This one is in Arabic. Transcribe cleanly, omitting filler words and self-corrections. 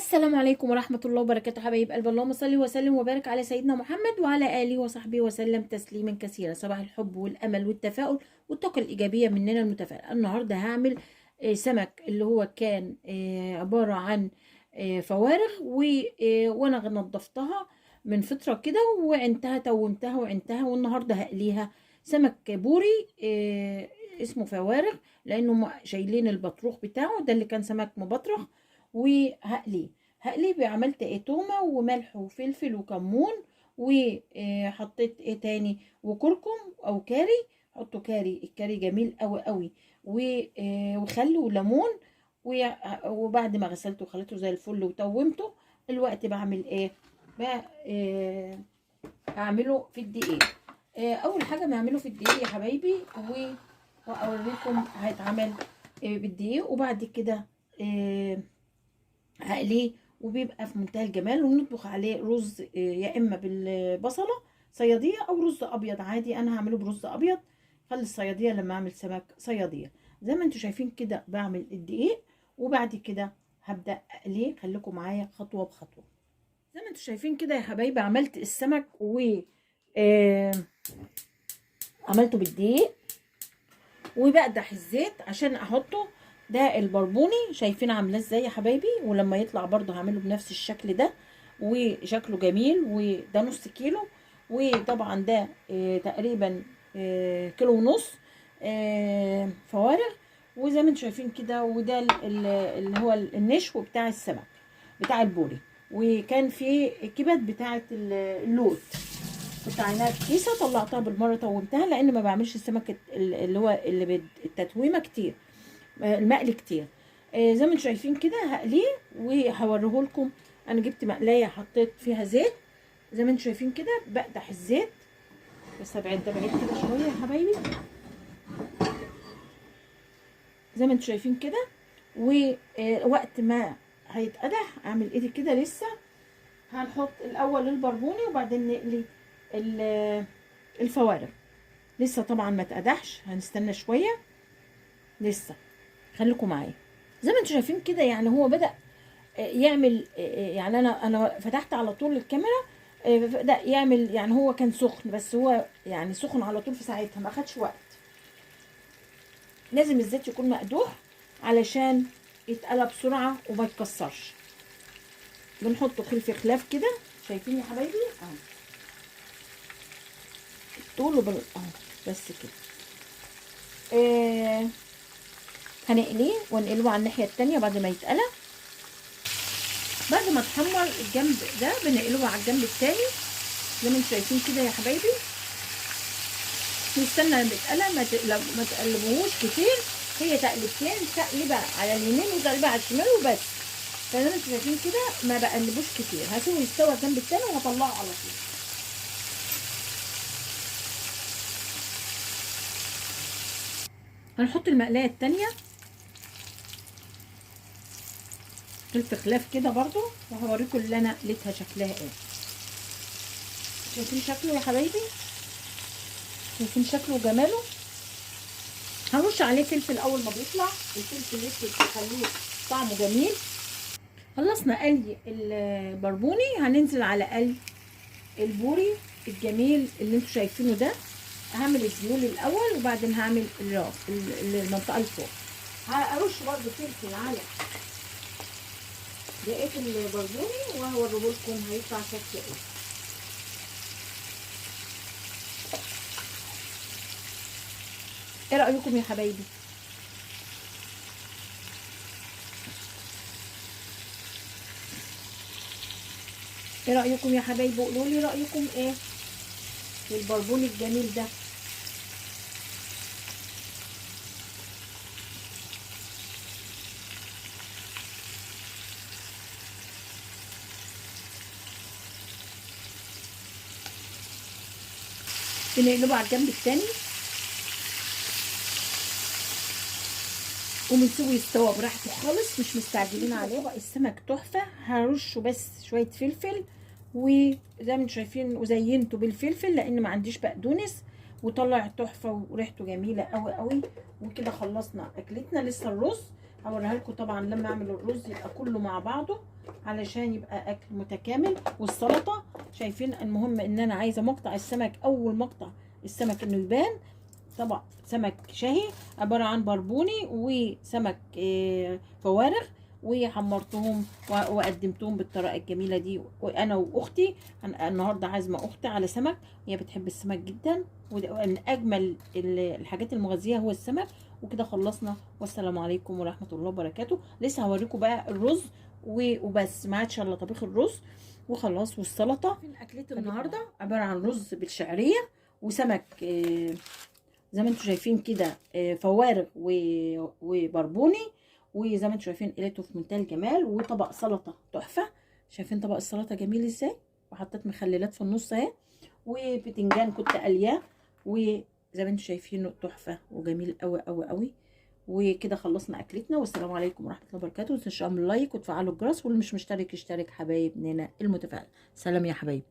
السلام عليكم ورحمة الله وبركاته حبايب قلب، اللهم صل وسلم وبارك على سيدنا محمد وعلى آله وصحبه وسلم تسليما كثيرا. صباح الحب والأمل والتفاؤل والطاقة الإيجابية مننا المتفائلة. النهاردة هعمل سمك اللي هو كان عبارة عن فوارغ وأنا نضفتها من فترة كده وعنتها تومتها وعنتها، والنهاردة هقليها سمك بوري اسمه فوارغ، لأنه شايلين البطروخ بتاعه ده اللي كان سمك مبطرخ. وهقليه عملت ايه، تومه وملح وفلفل وكمون، وحطيت ايه تاني، وكركم او كاري. حطوا كاري، الكاري جميل قوي قوي، وخل وليمون. وبعد ما غسلته وخليته زي الفل وتومته، الوقت بعمل ايه بقى، اعمله في الدقيق. اول حاجه بعمله في الدقيق يا حبايبي، واوريكم هيتعمل بالدقيق. وبعد كده هقليه وبيبقى في منتهى الجمال. ونطبخ عليه رز يا اما بالبصله صياديه او رز ابيض عادي. انا هعمله برز ابيض، خلي الصياديه لما اعمل سمك صياديه. زي ما انتم شايفين كده بعمل الدقيق، وبعد كده هبدا اقليه. خليكم معايا خطوه بخطوه. زي ما انتم شايفين كده يا حبايبي عملت السمك و عملته بالدقيق، وبقدح الزيت عشان احطه. ده البربوني، شايفين عاملاه ازاي يا حبايبي؟ ولما يطلع برضه هعمله بنفس الشكل ده، وشكله جميل. وده نص كيلو، وطبعا ده تقريبا كيلو ونص فوارغ. وزي ما انتم شايفين كده، وده اللي هو النشو بتاع السمك بتاع البوري. وكان في كبد بتاعه اللوت، كنت عيناها في كيسه طلعتها بالمره تومتها، لان ما بعملش السمك اللي هو التتويمه كتير، المقلي كتير. زي ما انتم شايفين كده هقليه وهوريه لكم. انا جبت مقلايه حطيت فيها زيت، زي ما انتم شايفين كده بقدح الزيت. بس هبعد ده بعيد كده شويه يا حبايبي. زي ما انتم شايفين كده، ووقت ما هيتقدح اعمل ايدي كده لسه. هنحط الاول البربوني وبعدين نقلي الفوارغ. لسه طبعا ما اتقدحش، هنستنى شويه لسه. خليكم معايا. زي ما انتم شايفين كده، يعني هو بدأ يعمل، يعني انا فتحت على طول الكاميرا، بدأ يعمل. يعني هو كان سخن، بس هو يعني سخن على طول في ساعتها، ما اخدش وقت. لازم الزيت يكون مقدوح علشان يتقلى بسرعه وما يتكسرش. بنحط خلف خلاف كده، شايفين يا حبايبي اهو، طوله اهو بس كده. هنقليه ونقلبه على الناحيه التانيه بعد ما يتقلى. بعد ما تحمر الجنب ده بنقلبه على الجنب التاني زي ما انتم شايفين كده يا حبايبي. نستنى لما يتقلى، ما تقلبوهوش كتير، هي تقلبتين، تقلبه على اليمين وتقلبه على الشمال وبس. فزي ما انتم شايفين كده ما بقلبوش كتير. هسيبه يستوى الجنب التاني وهطلعه على طول. هنحط المقلايه التانيه خلف خلاف كده برضو، وهوريكم اللي انا قليتها شكلها ايه. شايفين شكله يا حبايبي؟ شايفين شكله وجماله؟ هرش عليه فلفل اول ما بيطلع، الفلفل الاسود بيخليه طعمه جميل. خلصنا قلي البربوني، هننزل على قلي البوري الجميل اللي انتوا شايفينه ده. هعمل الزيول الاول وبعدين هعمل الراس، المنطقه اللي فوق. هرش برده فلفل على بقيه البربوني وهوريه لكم هيطلع شكله ايه. ايه رايكم يا حبايبي؟ ايه رايكم يا حبايبي؟ قولوا لي رايكم ايه في البربوني الجميل ده. بنقلبه على الجنب التاني وبنسيبه يستوى براحته خالص، مش مستعجلين عليه. بقى السمك تحفه. هرشه بس شويه فلفل، وزي ما انتم شايفين وزينته بالفلفل لان ما عنديش بقدونس، وطلع تحفه وريحته جميله قوي قوي. وكده خلصنا اكلتنا. لسه الرز هوريها لكم طبعا لما اعمل الرز يبقى كله مع بعضه علشان يبقى اكل متكامل. والسلطه شايفين، المهم ان انا عايزه مقطع السمك، اول مقطع السمك انه يبان. طبق سمك شهي عباره عن بربوني وسمك فوارغ، وحمرتهم وقدمتهم بالطريقه الجميله دي. وانا واختي النهارده عازمه اختي على سمك، هي بتحب السمك جدا، ومن اجمل الحاجات المغذيه هو السمك. وكده خلصنا، والسلام عليكم ورحمه الله وبركاته. لسه هوريكم بقى الرز وبس، ما عادش الا طبيخ الرز وخلاص والسلطه. اكلتي النهارده عباره عن رز بالشعريه وسمك زي ما انتم شايفين كده فوارغ وبربوني، وزي ما انتم شايفين قلته في منتهى الجمال، وطبق سلطه تحفه. شايفين طبق السلطه جميل ازاي، وحطيت مخللات في النص اهي، وبتنجان كنت قلياه، وزي ما انتم شايفينه تحفه وجميل قوي قوي قوي. وكده خلصنا اكلتنا، والسلام عليكم ورحمه الله وبركاته. ما تنسوش تعملوا لايك وتفعلوا الجرس، واللي مش مشترك يشترك حبايبنا المتفائل. سلام يا حبايبي.